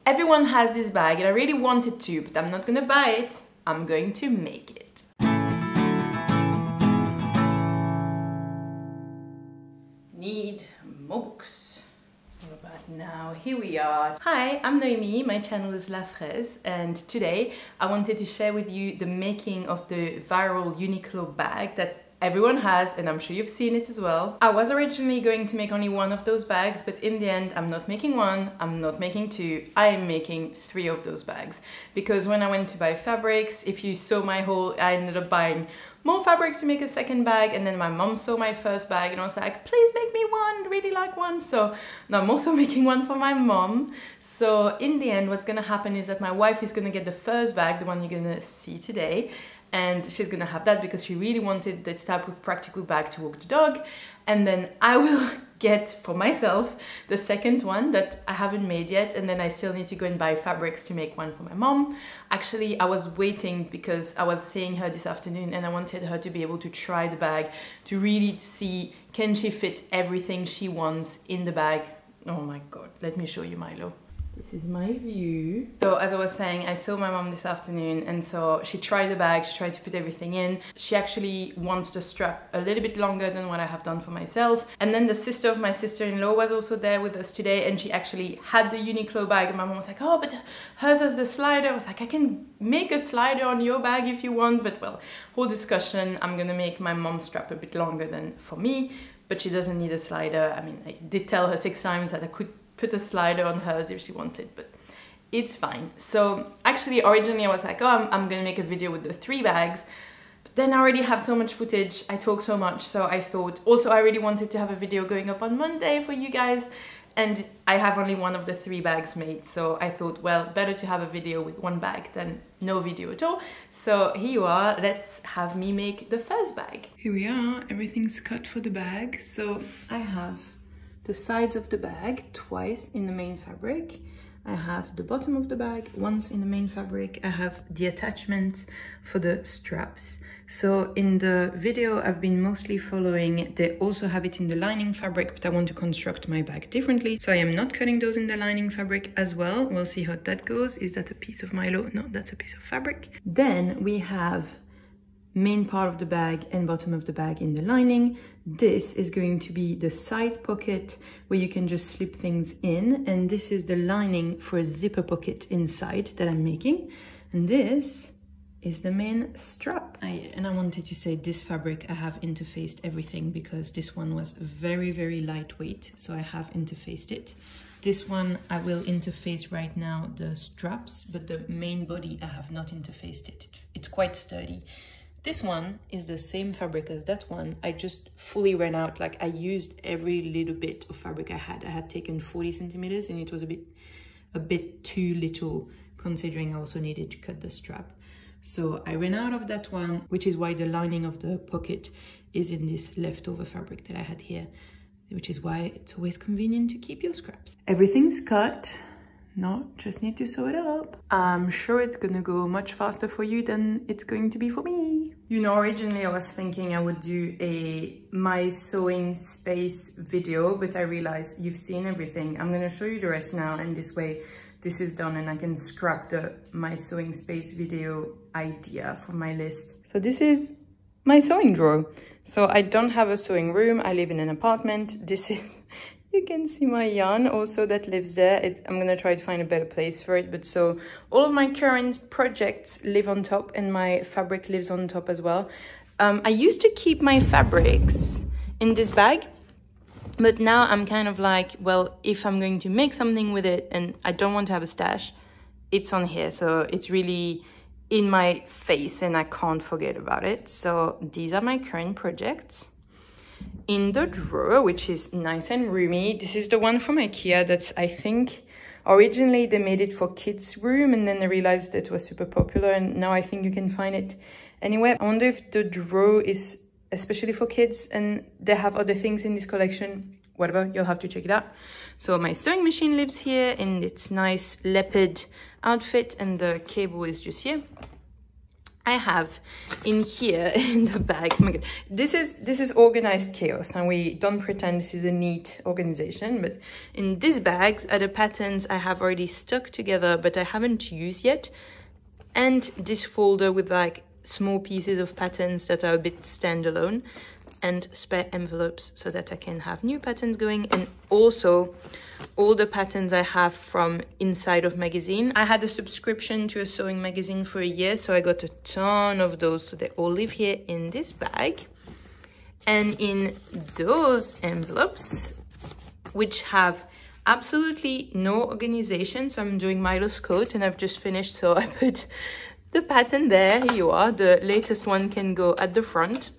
Everyone has this bag and I really wanted to, but I'm not gonna buy it. I'm going to make it. Need more books. What about now? Here we are. Hi, I'm Noémie, my channel is La Fraise, and today I wanted to share with you the making of the viral Uniqlo bag that everyone has, and I'm sure you've seen it as well. I was originally going to make only one of those bags, but in the end I'm not making one, I'm not making two, I am making 3 of those bags. Because when I went to buy fabrics, if you saw my haul, I ended up buying more fabrics to make a second bag, and then my mom saw my first bag and I was like, please make me one, really like one. So now I'm also making one for my mom. So in the end what's gonna happen is that my wife is gonna get the first bag, the one you're gonna see today, and she's gonna have that because she really wanted this type of practical bag to walk the dog. And then I will get for myself the second one that I haven't made yet, and then I still need to go and buy fabrics to make one for my mom. Actually, I was waiting because I was seeing her this afternoon and I wanted her to be able to try the bag to really see, can she fit everything she wants in the bag. Oh my god, let me show you Milo. This is my view. So as I was saying, I saw my mom this afternoon, and so she tried the bag, she tried to put everything in. She actually wants the strap a little bit longer than what I have done for myself. And then the sister of my sister-in-law was also there with us today, and she actually had the Uniqlo bag, and my mom was like, oh, but hers has the slider. I was like, I can make a slider on your bag if you want, but well, whole discussion. I'm gonna make my mom's strap a bit longer than for me, but she doesn't need a slider. I mean, I did tell her 6 times that I could put a slider on hers if she wanted, but it's fine. So actually originally I was like, oh, I'm gonna make a video with the 3 bags, but then I already have so much footage, I talk so much, so I thought also I really wanted to have a video going up on Monday for you guys, and I have only one of the 3 bags made, so I thought, well, better to have a video with 1 bag than no video at all. So here you are, let's have me make the first bag. Here we are, everything's cut for the bag. So I have the sides of the bag twice in the main fabric. I have the bottom of the bag once in the main fabric. I have the attachments for the straps. So in the video I've been mostly following, they also have it in the lining fabric, but I want to construct my bag differently. So I am not cutting those in the lining fabric as well. We'll see how that goes. Is that a piece of Milo? No, that's a piece of fabric. Then we have main part of the bag and bottom of the bag in the lining. This is going to be the side pocket where you can just slip things in, and this is the lining for a zipper pocket inside that I'm making, and this is the main strap. And I wanted to say this fabric I have interfaced everything because this one was very, very lightweight, so I have interfaced it. This one I will interface right now the straps, but the main body I have not interfaced it. It's quite sturdy. This one is the same fabric as that one. I just fully ran out, like I used every little bit of fabric I had. I had taken 40 centimeters and it was a bit too little considering I also needed to cut the strap. So I ran out of that one, which is why the lining of the pocket is in this leftover fabric that I had here, which is why it's always convenient to keep your scraps. Everything's cut. No, just need to sew it up. I'm sure it's gonna go much faster for you than it's going to be for me. You know, originally I was thinking I would do a my sewing space video, but I realized you've seen everything. I'm gonna show you the rest now, and this way this is done and I can scrap the my sewing space video idea from my list. So this is my sewing drawer. So I don't have a sewing room, I live in an apartment. This is, you can see my yarn also that lives there. I'm gonna try to find a better place for it, but so all of my current projects live on top and my fabric lives on top as well. I used to keep my fabrics in this bag, but now I'm kind of like, well, if I'm going to make something with it and I don't want to have a stash, it's on here. So it's really in my face and I can't forget about it. So these are my current projects. In the drawer, which is nice and roomy, this is the one from IKEA that's, I think, originally they made it for kids' room and then they realized that it was super popular, and now I think you can find it anywhere. I wonder if the drawer is especially for kids and they have other things in this collection. Whatever, you'll have to check it out. So my sewing machine lives here in its nice leopard outfit and the cable is just here. I have in here in the bag, oh my God, this is organized chaos, and we don't pretend this is a neat organization, but in these bags are the patterns I have already stuck together but I haven't used yet, and this folder with like small pieces of patterns that are a bit standalone, and spare envelopes so that I can have new patterns going, and also all the patterns I have from inside of magazine. I had a subscription to a sewing magazine for a year, so I got a ton of those, so they all live here in this bag. And in those envelopes, which have absolutely no organization, so I'm doing Milo's coat and I've just finished, so I put the pattern there. Here you are, the latest one can go at the front.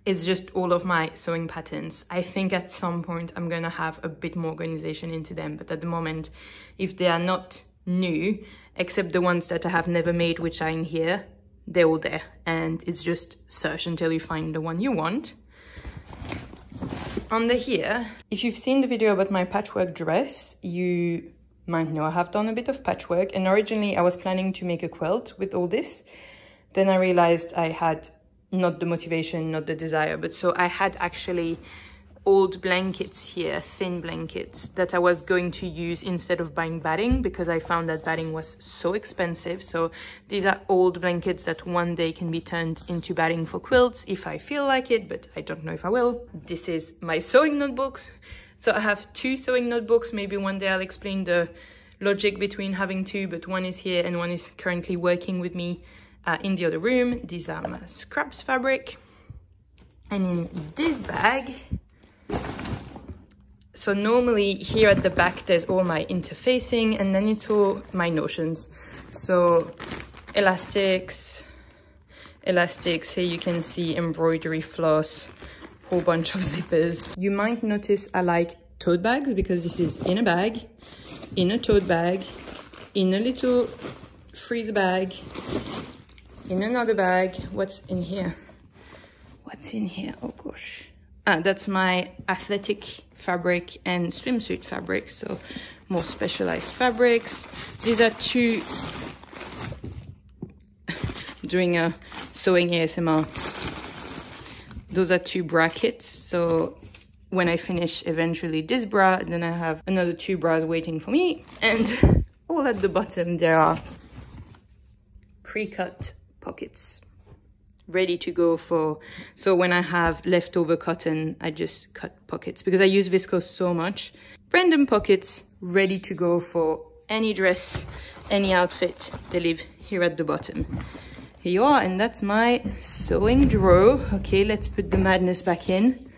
It's just all of my sewing patterns. I think at some point I'm gonna have a bit more organization into them, but at the moment, if they are not new, except the ones that I have never made, which are in here, they're all there, and it's just search until you find the one you want. Under here, if you've seen the video about my patchwork dress, you might know I have done a bit of patchwork, and originally I was planning to make a quilt with all this. Then I realized I had not the motivation, not the desire, but so I had actually old blankets here, thin blankets, that I was going to use instead of buying batting, because I found that batting was so expensive. So these are old blankets that one day can be turned into batting for quilts if I feel like it, but I don't know if I will. This is my sewing notebooks. So I have two sewing notebooks. Maybe one day I'll explain the logic between having two, but one is here and one is currently working with me in the other room. These are my scraps fabric. And in this bag, so normally here at the back there's all my interfacing, and then it's all my notions. So elastics, here you can see embroidery floss, whole bunch of zippers. You might notice I like tote bags because this is in a bag, in a tote bag, in a little freezer bag, in another bag. What's in here? What's in here? Oh gosh. Ah, that's my athletic fabric and swimsuit fabric, so more specialized fabrics. These are two, doing a sewing ASMR, those are two brackets, so when I finish eventually this bra, then I have another two bras waiting for me, and all at the bottom there are pre-cut pockets ready to go for, so when I have leftover cotton, I just cut pockets because I use viscose so much. Random pockets ready to go for any dress, any outfit. They live here at the bottom. Here you are, and that's my sewing drawer. Okay, let's put the madness back in.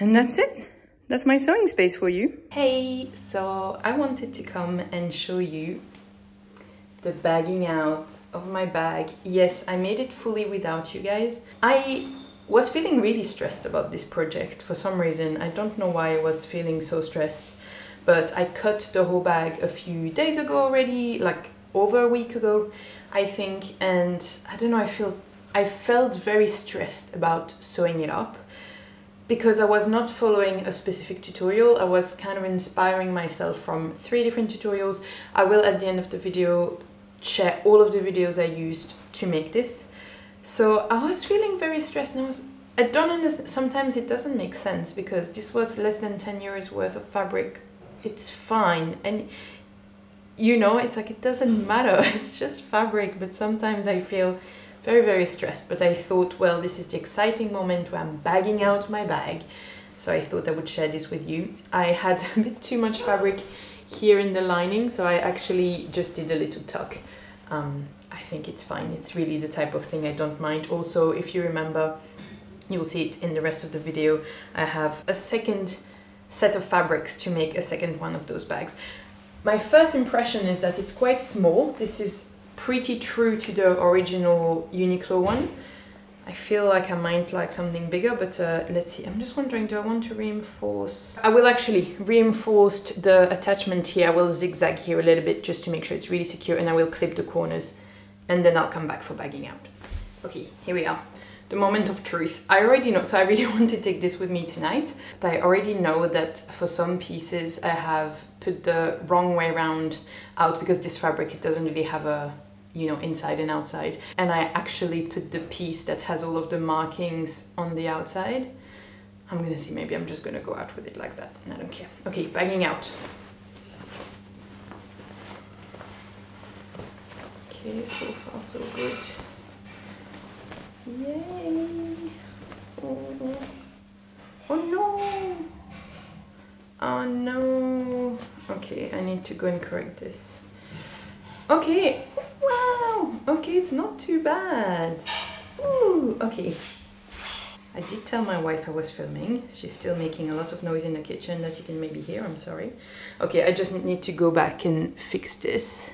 And that's it. That's my sewing space for you. Hey, so I wanted to come and show you the bagging out of my bag. Yes, I made it fully without you guys. I was feeling really stressed about this project for some reason. I don't know why I was feeling so stressed, but I cut the whole bag a few days ago already, like over a week ago, I think, and I don't know, I felt very stressed about sewing it up because I was not following a specific tutorial. I was kind of inspiring myself from 3 different tutorials. I will at the end of the video share all of the videos I used to make this. So I was feeling very stressed, and I don't understand, sometimes it doesn't make sense because this was less than 10 euros worth of fabric. It's fine, and you know, it's like it doesn't matter, it's just fabric, but sometimes I feel very, very stressed. But I thought, well, this is the exciting moment where I'm bagging out my bag, so I thought I would share this with you. I had a bit too much fabric here in the lining, so I actually just did a little tuck. I think it's fine. It's really the type of thing I don't mind. Also, if you remember, you'll see it in the rest of the video, I have a second set of fabrics to make a second one of those bags. My first impression is that it's quite small. This is pretty true to the original Uniqlo one. I feel like I might like something bigger, but let's see. I'm just wondering, do I want to reinforce? I will actually reinforce the attachment here. I will zigzag here a little bit just to make sure it's really secure, and I will clip the corners, and then I'll come back for bagging out. Okay, here we are. The moment of truth. I already know, so I really want to take this with me tonight, but I already know that for some pieces I have put the wrong way around out because this fabric, it doesn't really have a you know, inside and outside. And I actually put the piece that has all of the markings on the outside. I'm gonna see, maybe I'm just gonna go out with it like that. I don't care. Okay, bagging out. Okay, so far so good. Yay! Oh, oh no! Oh no! Okay, I need to go and correct this. Okay, wow! Okay, it's not too bad. Ooh, okay. I did tell my wife I was filming. She's still making a lot of noise in the kitchen that you can maybe hear, I'm sorry. Okay, I just need to go back and fix this.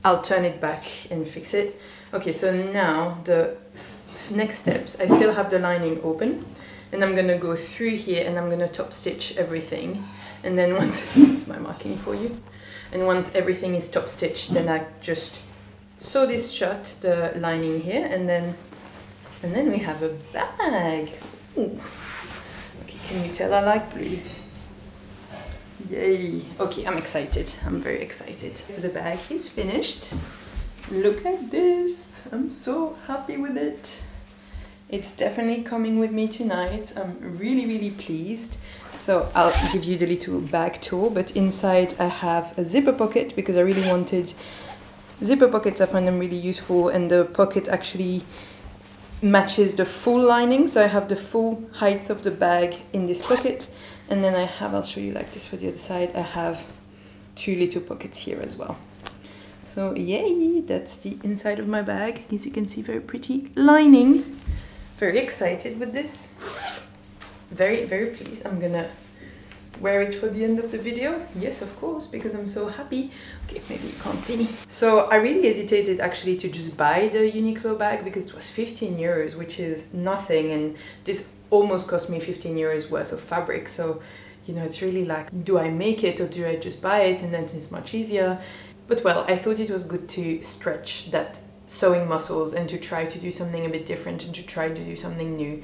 I'll turn it back and fix it. Okay, so now the next steps, I still have the lining open and I'm gonna go through here and I'm gonna top stitch everything. And then once, it's my marking for you. And once everything is top stitched, then I just sew this shut, the lining here, and then we have a bag. Ooh. Okay, can you tell I like blue? Yay! Okay, I'm excited. I'm very excited. So the bag is finished. Look at this. I'm so happy with it. It's definitely coming with me tonight. I'm really, really pleased. So I'll give you the little bag tour, but inside I have a zipper pocket because I really wanted zipper pockets. I find them really useful, and the pocket actually matches the full lining. So I have the full height of the bag in this pocket. And then I have, I'll show you like this for the other side, I have 2 little pockets here as well. So yay, that's the inside of my bag. As you can see, very pretty lining. Very excited with this. Very, very pleased. I'm gonna wear it for the end of the video. Yes, of course, because I'm so happy. Okay, maybe you can't see me. So I really hesitated actually to just buy the Uniqlo bag because it was 15 euros, which is nothing. And this almost cost me 15 euros worth of fabric. So, you know, it's really like, do I make it or do I just buy it? And then it's much easier. But well, I thought it was good to stretch that sewing muscles and to try to do something a bit different and to try to do something new.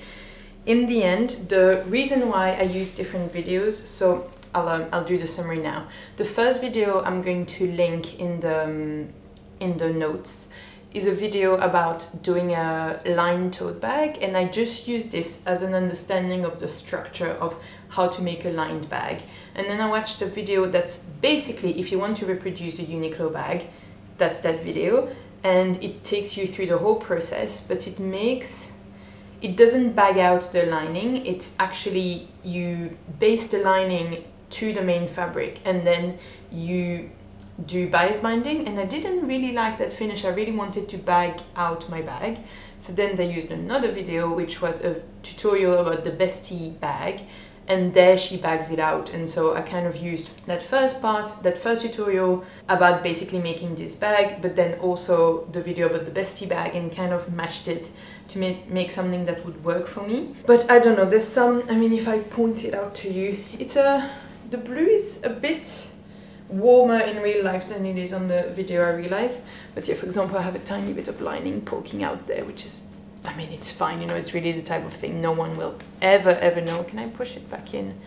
In the end, the reason why I use different videos, so I'll do the summary now. The first video I'm going to link in the notes is a video about doing a lined tote bag, and I just use this as an understanding of the structure of how to make a lined bag. And then I watched a video that's basically, if you want to reproduce the Uniqlo bag, that's that video, and it takes you through the whole process, but it doesn't bag out the lining. It's actually, you base the lining to the main fabric and then you do bias binding, and I didn't really like that finish. I really wanted to bag out my bag. So then they used another video which was a tutorial about the bestie bag, and there she bags it out. And so I kind of used that first part, that first tutorial about basically making this bag, but then also the video about the bestie bag, and kind of mashed it to make something that would work for me. But I don't know, there's some, I mean, if I point it out to you, the blue is a bit warmer in real life than it is on the video, I realize. But yeah, for example, I have a tiny bit of lining poking out there, which is, I mean, it's fine, you know, it's really the type of thing no one will ever know. Can I push it back in?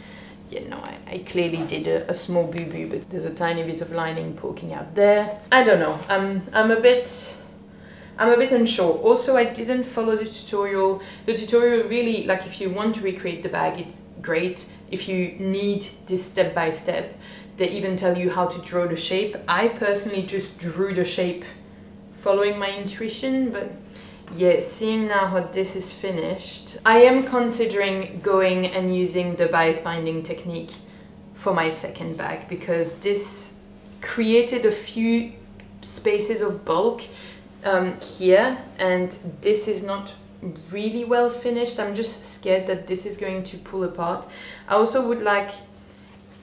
Yeah, no, I clearly did a small boo-boo, but there's a tiny bit of lining poking out there. I don't know, I'm a bit unsure. Also, I didn't follow the tutorial. The tutorial really, like, if you want to recreate the bag, it's great. If you need this step by step, they even tell you how to draw the shape. I personally just drew the shape following my intuition, but yeah, seeing now how this is finished, I am considering going and using the bias binding technique for my second bag, because this created a few spaces of bulk here, and this is not really well finished. I'm just scared that this is going to pull apart. I also would like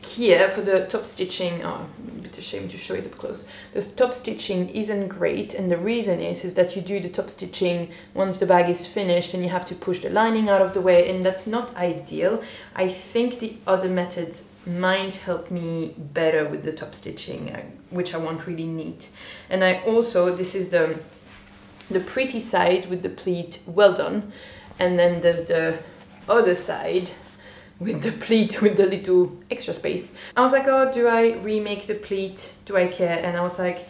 here for the top stitching, oh, a bit ashamed to show it up close. The top stitching isn't great, and the reason is that you do the top stitching once the bag is finished and you have to push the lining out of the way, and that's not ideal. I think the other methods might help me better with the top stitching, which I want really neat. And I also, this is the pretty side with the pleat well done, and then there's the other side with the pleat with the little extra space. I was like, oh, do I remake the pleat? Do I care? And I was like,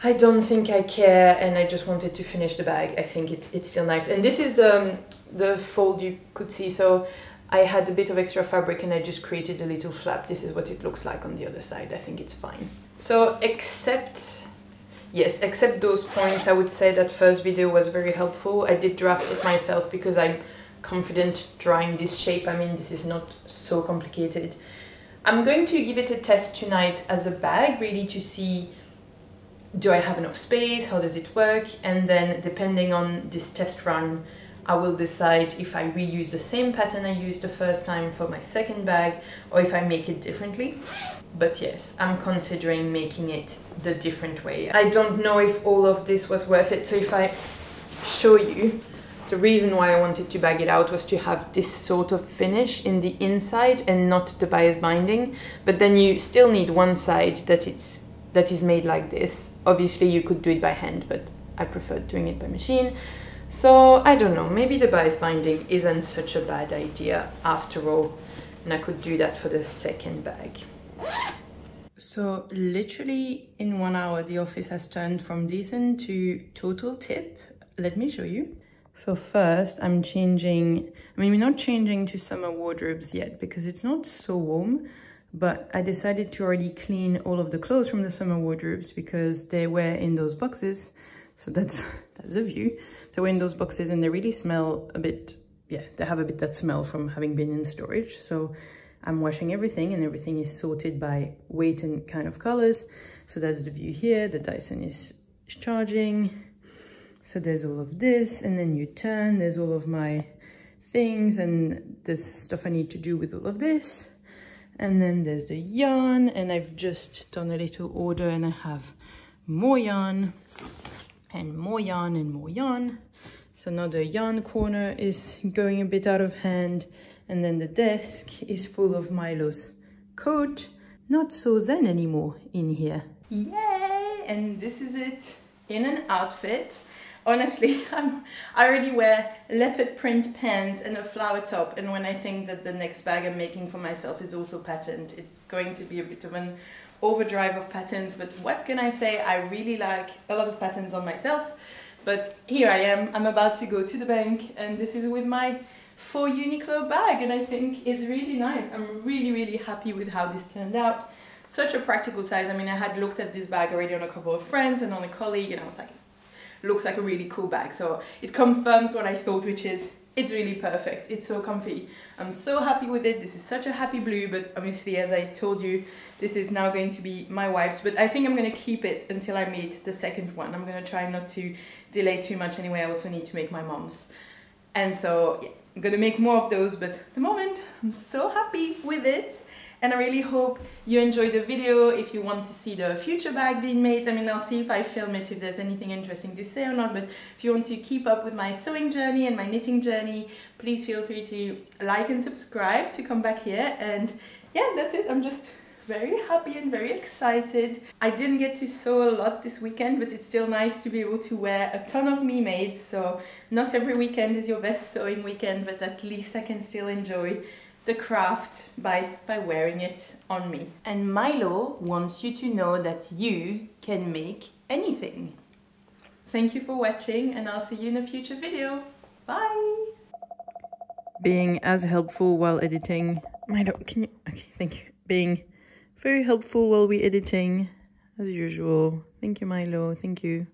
I don't think I care, and I just wanted to finish the bag. I think it's still nice. And this is the fold you could see. So I had a bit of extra fabric and I just created a little flap. This is what it looks like on the other side. I think it's fine. So except those points, I would say that first video was very helpful. I did draft it myself because I'm confident drawing this shape. I mean, this is not so complicated. I'm going to give it a test tonight as a bag, really to see, do I have enough space? How does it work? And then depending on this test run, I will decide if I reuse the same pattern I used the first time for my second bag or if I make it differently. But yes, I'm considering making it the different way. I don't know if all of this was worth it. So if I show you, the reason why I wanted to bag it out was to have this sort of finish in the inside and not the bias binding. But then you still need one side that is made like this. Obviously you could do it by hand, but I preferred doing it by machine. So I don't know, maybe the bias binding isn't such a bad idea after all, and I could do that for the second bag. So literally in 1 hour the office has turned from decent to total tip. Let me show you. So first I'm changing, I mean, we're not changing to summer wardrobes yet because it's not so warm, but I decided to already clean all of the clothes from the summer wardrobes because they were in those boxes. So that's a view. They were in those boxes and they really smell a bit, yeah, they have a bit that smell from having been in storage. So I'm washing everything and everything is sorted by weight and kind of colors. So that's the view here. The Dyson is charging. So there's all of this, and then you turn, there's all of my things, and there's stuff I need to do with all of this. And then there's the yarn, and I've just done a little order and I have more yarn and more yarn and more yarn. So now the yarn corner is going a bit out of hand, and then the desk is full of Milo's coat. Not so zen anymore in here. Yay! And this is it in an outfit. Honestly, I already wear leopard print pants and a flower top, and when I think that the next bag I'm making for myself is also patterned, it's going to be a bit of an overdrive of patterns. But what can I say? I really like a lot of patterns on myself, but here I am. I'm about to go to the bank, and this is with my for Uniqlo bag, and I think it's really nice. I'm really happy with how this turned out. Such a practical size. I mean, I had looked at this bag already on a couple of friends and on a colleague, and I was like, looks like a really cool bag. So it confirms what I thought, which is it's really perfect. It's so comfy. I'm so happy with it. This is such a happy blue, but obviously, as I told you, this is now going to be my wife's, but I think I'm going to keep it until I meet the second one. I'm going to try not to delay too much anyway. I also need to make my mom's, and so yeah, I'm going to make more of those, but at the moment I'm so happy with it. And I really hope you enjoyed the video. If you want to see the future bag being made, I mean, I'll see if I film it, if there's anything interesting to say or not. But if you want to keep up with my sewing journey and my knitting journey, please feel free to like and subscribe to come back here. And yeah, that's it. I'm just very happy and very excited. I didn't get to sew a lot this weekend, but it's still nice to be able to wear a ton of me made. So not every weekend is your best sewing weekend, but at least I can still enjoy the craft by wearing it on me. And Milo wants you to know that you can make anything. Thank you for watching, and I'll see you in a future video. Bye! Being as helpful while editing. Milo, can you? Okay, thank you. Being very helpful while we're editing, as usual. Thank you, Milo. Thank you.